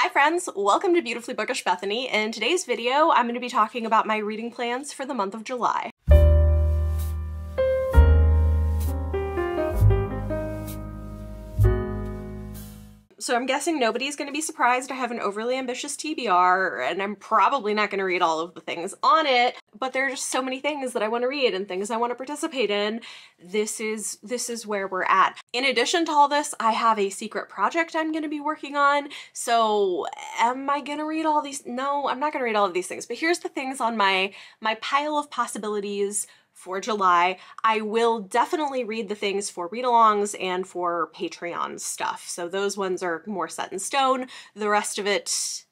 Hi friends, welcome to Beautifully Bookish Bethany. In today's video, I'm going to be talking about my reading plans for the month of July. So I'm guessing nobody's going to be surprised I have an overly ambitious TBR, and I'm probably not going to read all of the things on it, but there are just so many things that I want to read and things I want to participate in. This is where we're at. In addition to all this, I have a secret project I'm going to be working on. So am I going to read all these? No, I'm not going to read all of these things, but here's the things on my pile of possibilities for July. I will definitely read the things for read-alongs and for Patreon stuff. So those ones are more set in stone. The rest of it,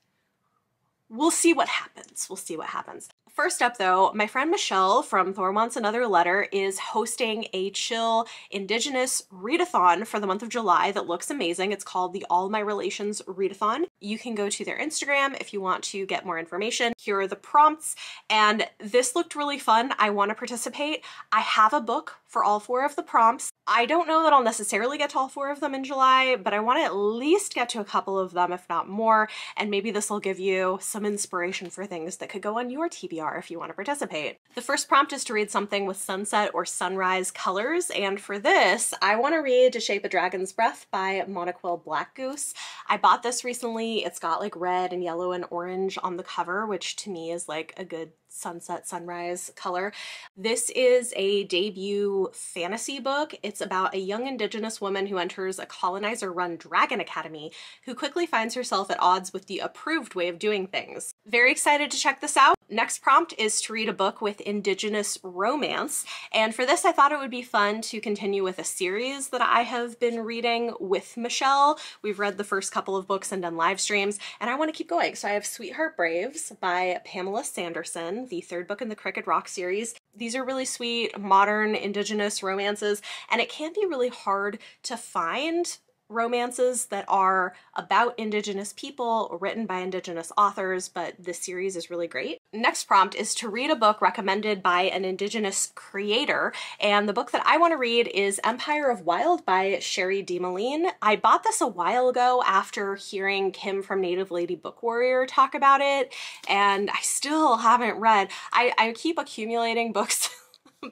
we'll see what happens. We'll see what happens. First up though, my friend Michelle from Thor Wants Another Letter is hosting a chill Indigenous readathon for the month of July that looks amazing. It's called the All My Relations Readathon. You can go to their Instagram if you want to get more information. Here are the prompts, and this looked really fun. I want to participate. I have a book for all 4 of the prompts. I don't know that I'll necessarily get to all 4 of them in July, but I want to at least get to a couple of them, if not more, and maybe this will give you some inspiration for things that could go on your TBR if you want to participate. The first prompt is to read something with sunset or sunrise colors, and for this, I want to read To Shape a Dragon's Breath by Monoquill Black Goose. I bought this recently. It's got like red and yellow and orange on the cover, which to me is like a good sunset sunrise color. This is a debut fantasy book. It's about a young Indigenous woman who enters a colonizer-run dragon academy who quickly finds herself at odds with the approved way of doing things. Very excited to check this out. Next prompt is to read a book with Indigenous romance, and for this I thought it would be fun to continue with a series that I have been reading with Michelle. We've read the first couple of books and done live streams, and I want to keep going. So I have Sweetheart Braves by Pamela Sanderson, the 3rd book in the Crooked Rock series. These are really sweet, modern Indigenous romances, and it can be really hard to find romances that are about Indigenous people, written by Indigenous authors, but this series is really great. Next prompt is to read a book recommended by an Indigenous creator, and the book that I want to read is Empire of Wild by Sherry DeMaline. I bought this a while ago after hearing Kim from Native Lady Book Warrior talk about it, and I still haven't read. I keep accumulating books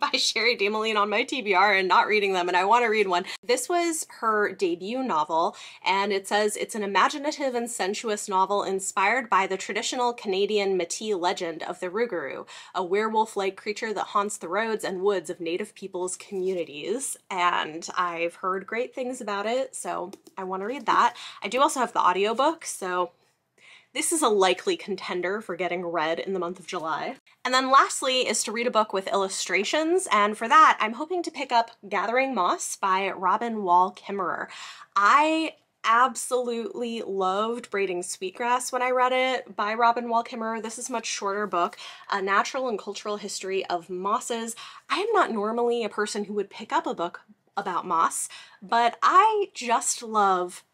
by Sherry DeMaline on my TBR and not reading them, and I want to read one. This was her debut novel, and it says it's an imaginative and sensuous novel inspired by the traditional Canadian Métis legend of the Rougarou, a werewolf-like creature that haunts the roads and woods of Native peoples' communities. And I've heard great things about it, so I want to read that. I do also have the audiobook, so this is a likely contender for getting read in the month of July. And then lastly is to read a book with illustrations, and for that I'm hoping to pick up Gathering Moss by Robin Wall Kimmerer. I absolutely loved Braiding Sweetgrass when I read it by Robin Wall Kimmerer. This is a much shorter book, A Natural and Cultural History of Mosses. I am not normally a person who would pick up a book about moss, but I just love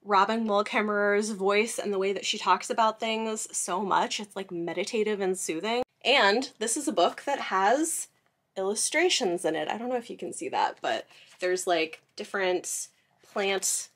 Robin Wall Kimmerer's voice and the way that she talks about things so much. It's like meditative and soothing. And this is a book that has illustrations in it. I don't know if you can see that, but there's like different plant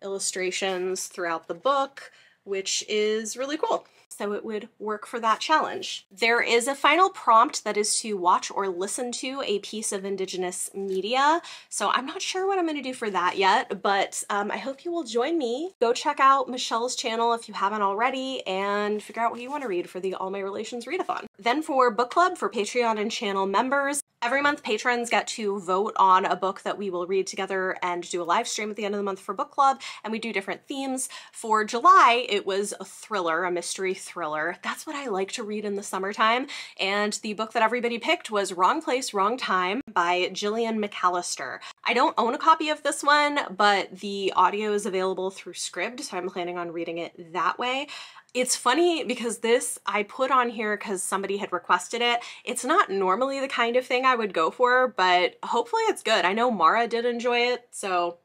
illustrations throughout the book, which is really cool. So it would work for that challenge. There is a final prompt that is to watch or listen to a piece of Indigenous media. So I'm not sure what I'm going to do for that yet, but I hope you will join me. Go check out Michelle's channel if you haven't already and figure out what you want to read for the All My Relations Readathon. Then for book club for Patreon and channel members, every month patrons get to vote on a book that we will read together and do a live stream at the end of the month for book club, and we do different themes. For July, it was a thriller, a mystery thriller. That's what I like to read in the summertime, and the book that everybody picked was Wrong Place, Wrong Time by Gillian McAllister. I don't own a copy of this one, but the audio is available through Scribd, so I'm planning on reading it that way. It's funny because this I put on here because somebody had requested it. It's not normally the kind of thing I would go for, but hopefully it's good. I know Mara did enjoy it, so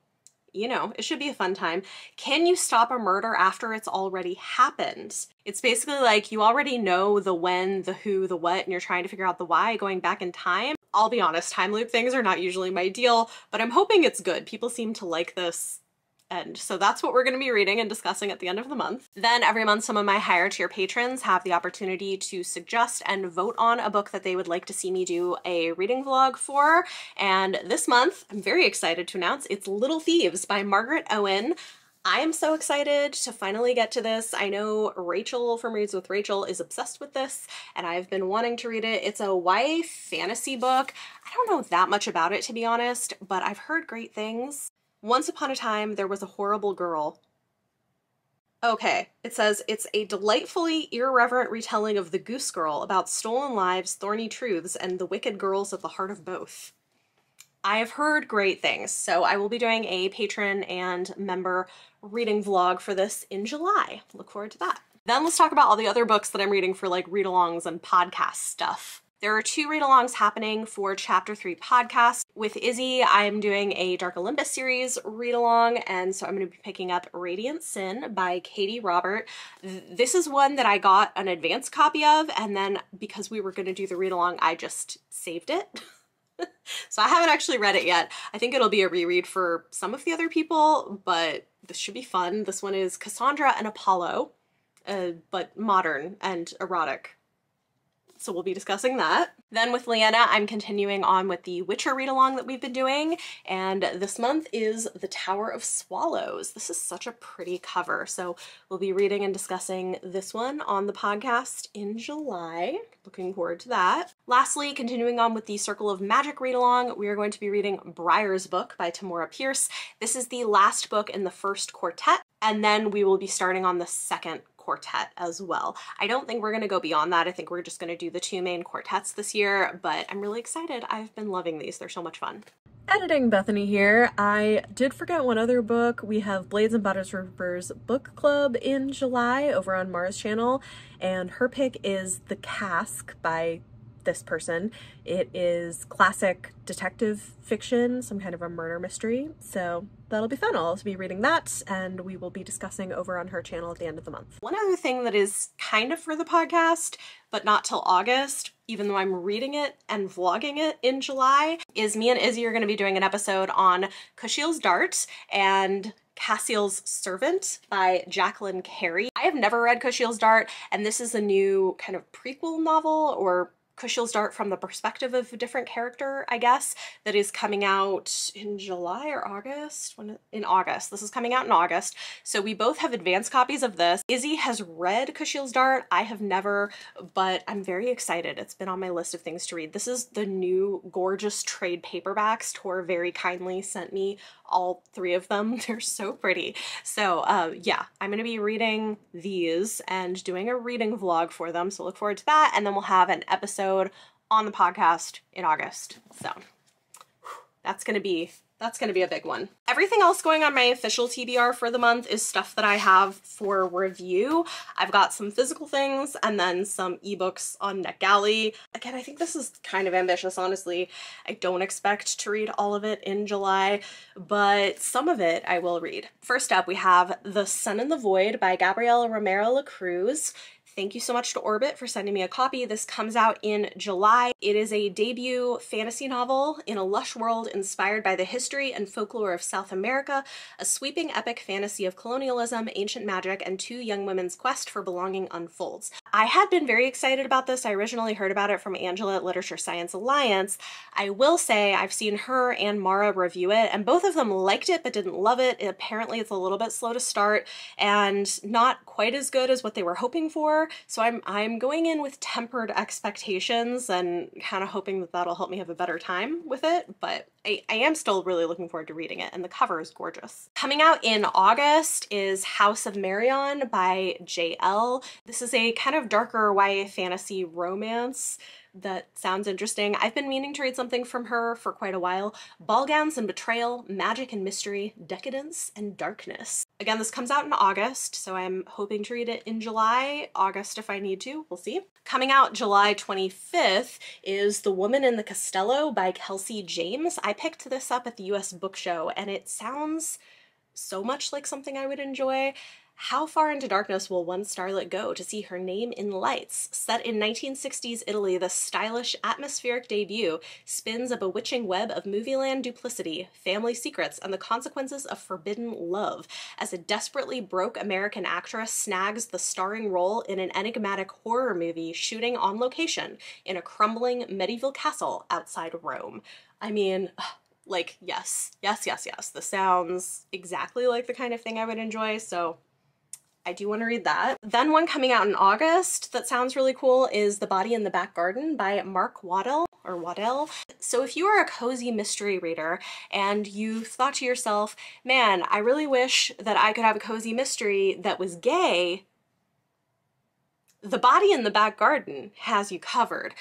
you know, it should be a fun time. Can you stop a murder after it's already happened? It's basically like you already know the when, the who, the what, and you're trying to figure out the why going back in time. I'll be honest, time loop things are not usually my deal, but I'm hoping it's good. People seem to like this And so that's what we're going to be reading and discussing at the end of the month. Then every month, some of my higher tier patrons have the opportunity to suggest and vote on a book that they would like to see me do a reading vlog for. And this month, I'm very excited to announce it's Little Thieves by Margaret Owen. I am so excited to finally get to this. I know Rachel from Reads with Rachel is obsessed with this, and I've been wanting to read it. It's a YA fantasy book. I don't know that much about it, to be honest, but I've heard great things. Once upon a time, there was a horrible girl. Okay, it says it's a delightfully irreverent retelling of The Goose Girl about stolen lives, thorny truths, and the wicked girls of the heart of both. I have heard great things, so I will be doing a patron and member reading vlog for this in July. Look forward to that. Then let's talk about all the other books that I'm reading for like read-alongs and podcast stuff. There are 2 read-alongs happening for Chapter 3 podcast. With Izzy, I am doing a Dark Olympus series read-along, and so I'm going to be picking up Radiant Sin by Katie Robert. This is one that I got an advance copy of, and then because we were going to do the read-along, I just saved it. So I haven't actually read it yet. I think it'll be a reread for some of the other people, but this should be fun. This one is Cassandra and Apollo, but modern and erotic. So we'll be discussing that. Then with Leanna, I'm continuing on with the Witcher read-along that we've been doing, and this month is The Tower of Swallows. This is such a pretty cover, so we'll be reading and discussing this one on the podcast in July. Looking forward to that. Lastly, continuing on with the Circle of Magic read-along, we are going to be reading Briar's Book by Tamora Pierce. This is the last book in the first quartet, and then we will be starting on the second quartet as well. I don't think we're going to go beyond that. I think we're just going to do the 2 main quartets this year, but I'm really excited. I've been loving these. They're so much fun. Editing Bethany here. I did forget one other book. We have Blades and Butterflippers book club in July over on Mara's channel, and her pick is The Cask by this person. It is classic detective fiction, some kind of a murder mystery, so that'll be fun. I'll also be reading that, and we will be discussing over on her channel at the end of the month. One other thing that is kind of for the podcast, but not till August, even though I'm reading it and vlogging it in July, is me and Izzy are going to be doing an episode on Kushiel's Dart and Cassiel's Servant by Jacqueline Carey. I have never read Kushiel's Dart, and this is a new kind of prequel novel, or Kushiel's Dart from the perspective of a different character, I guess, that is coming out in July or August? In August. This is coming out in August. So we both have advanced copies of this. Izzy has read Kushiel's Dart. I have never, but I'm very excited. It's been on my list of things to read. This is the new gorgeous trade paperbacks. Tor very kindly sent me all 3 of them. They're so pretty. So yeah, I'm gonna be reading these and doing a reading vlog for them, so look forward to that, and then we'll have an episode on the podcast in August. So that's gonna be a big one. Everything else going on my official TBR for the month is stuff that I have for review. I've got some physical things and then some ebooks on NetGalley. Again, I think this is kind of ambitious, honestly. I don't expect to read all of it in July, but some of it I will read. First up, we have The Sun and the Void by Gabriela Romero LaCruz. Thank you so much to Orbit for sending me a copy. This comes out in July. It is a debut fantasy novel in a lush world inspired by the history and folklore of South America, a sweeping epic fantasy of colonialism, ancient magic, and 2 young women's quest for belonging unfolds. I had been very excited about this. I originally heard about it from Angela at Literature Science Alliance. I will say I've seen her and Mara review it, and both of them liked it but didn't love it. Apparently it's a little bit slow to start and not quite as good as what they were hoping for. So I'm going in with tempered expectations and kind of hoping that that'll help me have a better time with it, but I am still really looking forward to reading it, and the cover is gorgeous. Coming out in August is House of Marion by Ciel. This is a kind of darker YA fantasy romance that sounds interesting. I've been meaning to read something from her for quite a while. Ball gowns and betrayal, magic and mystery, decadence and darkness. Again, this comes out in August, so I'm hoping to read it in July, August if I need to, we'll see. Coming out July 25th is The Woman in the Costello by Kelsey James. I picked this up at the US Book Show, and it sounds so much like something I would enjoy. How far into darkness will one starlet go to see her name in lights? Set in 1960s Italy, the stylish, atmospheric debut spins a bewitching web of movieland duplicity, family secrets, and the consequences of forbidden love as a desperately broke American actress snags the starring role in an enigmatic horror movie shooting on location in a crumbling medieval castle outside Rome. I mean, like, yes. This sounds exactly like the kind of thing I would enjoy, so I do want to read that. Then one coming out in August that sounds really cool is The Body in the Back Garden by Mark Waddell, or Waddell. So if you are a cozy mystery reader and you thought to yourself, man, I really wish that I could have a cozy mystery that was gay, The Body in the Back Garden has you covered.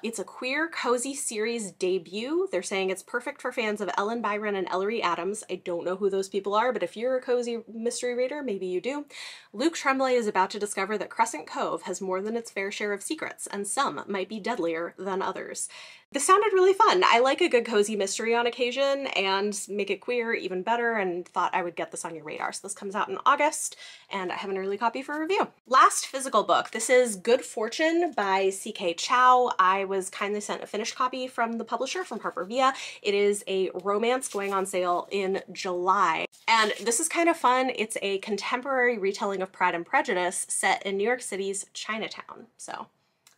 It's a queer, cozy series debut. They're saying it's perfect for fans of Ellen Byron and Ellery Adams. I don't know who those people are, but if you're a cozy mystery reader, maybe you do. Luke Tremblay is about to discover that Crescent Cove has more than its fair share of secrets, and some might be deadlier than others. This sounded really fun. I like a good cozy mystery on occasion, and make it queer even better, and thought I would get this on your radar. So this comes out in August, and I have an early copy for review. Last physical book. This is Good Fortune by C.K. Chow. I was kindly sent a finished copy from the publisher, from Harper Via. It is a romance going on sale in July. And this is kind of fun. It's a contemporary retelling of Pride and Prejudice set in New York City's Chinatown. So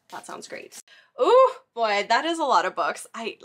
that sounds great. Oh boy, that is a lot of books. I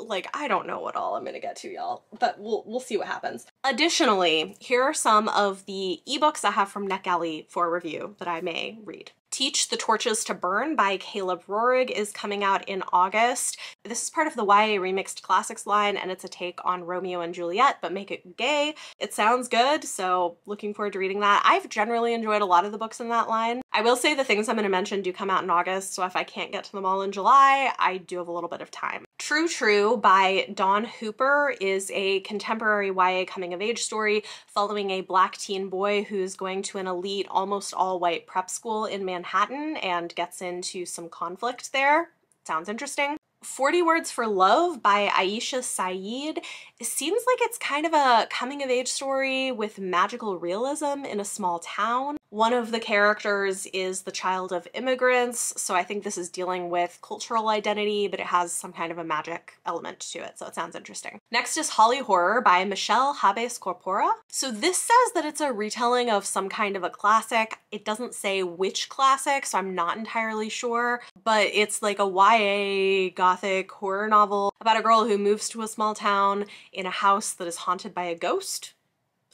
don't know what all I'm gonna get to, y'all, but we'll see what happens. Additionally, here are some of the ebooks I have from NetGalley for review that I may read. Teach the Torches to Burn by Caleb Roerig is coming out in August. This is part of the YA Remixed Classics line, and it's a take on Romeo and Juliet, but make it gay. It sounds good, so looking forward to reading that. I've generally enjoyed a lot of the books in that line. I will say the things I'm going to mention do come out in August, so if I can't get to them all in July, I do have a little bit of time. True True by Dawn Hooper is a contemporary YA coming-of-age story following a Black teen boy who's going to an elite, almost all-white prep school in Manhattan and gets into some conflict there. Sounds interesting. 40 Words for Love by Aisha Saeed. It seems like it's kind of a coming-of-age story with magical realism in a small town. One of the characters is the child of immigrants, so I think this is dealing with cultural identity, but it has some kind of a magic element to it, so it sounds interesting. Next is Holly Horror by Michelle Habes Corpora. So this says that it's a retelling of some kind of a classic. It doesn't say which classic, so I'm not entirely sure, but it's like a YA gothic horror novel about a girl who moves to a small town in a house that is haunted by a ghost.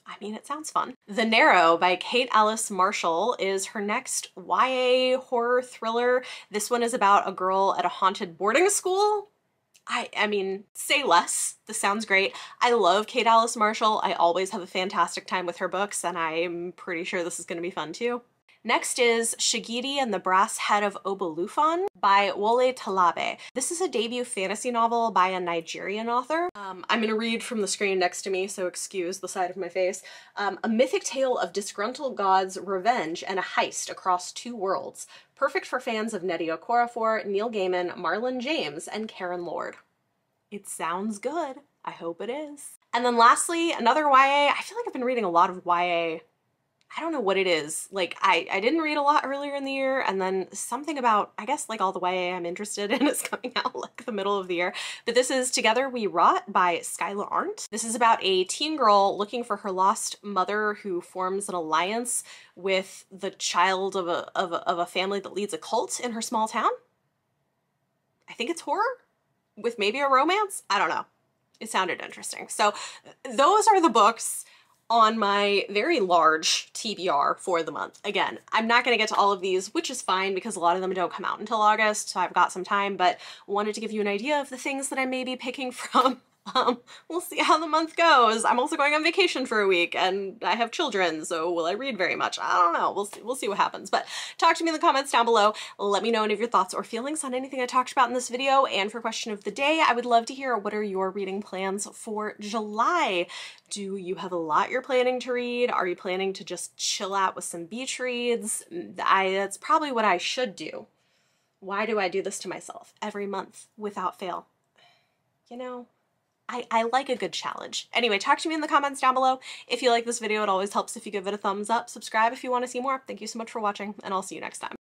I mean, it sounds fun. The Narrow by Kate Alice Marshall is her next YA horror thriller. This one is about a girl at a haunted boarding school. I mean, say less. This sounds great. I love Kate Alice Marshall. I always have a fantastic time with her books, and I'm pretty sure this is going to be fun too. Next is Shigidi and the Brass Head of Obalufon by Wole Talabe. This is a debut fantasy novel by a Nigerian author. I'm going to read from the screen next to me, so excuse the side of my face. A mythic tale of disgruntled gods, revenge, and a heist across two worlds. Perfect for fans of Nnedi Okorafor, Neil Gaiman, Marlon James, and Karen Lord. It sounds good. I hope it is. And then lastly, another YA. I feel like I've been reading a lot of YA. I don't know what it is. Like, I didn't read a lot earlier in the year, and then something about, I guess, like all the YA I'm interested in is coming out like the middle of the year. But this is Together We Rot by Skyla Arndt. This is about a teen girl looking for her lost mother who forms an alliance with the child of a family that leads a cult in her small town. I think it's horror with maybe a romance. I don't know. It sounded interesting. So those are the books on my very large TBR for the month. Again, I'm not going to get to all of these, which is fine because a lot of them don't come out until August, so I've got some time, but wanted to give you an idea of the things that I may be picking from. We'll see how the month goes. I'm also going on vacation for a week, and I have children, so will I read very much? I don't know. We'll see what happens. But talk to me in the comments down below. Let me know any of your thoughts or feelings on anything I talked about in this video. And for question of the day, I would love to hear, what are your reading plans for July? Do you have a lot you're planning to read? Are you planning to just chill out with some beach reads? That's probably what I should do. Why do I do this to myself every month without fail? You know, I like a good challenge. Anyway, talk to me in the comments down below. If you like this video, it always helps if you give it a thumbs up. Subscribe if you want to see more. Thank you so much for watching, and I'll see you next time.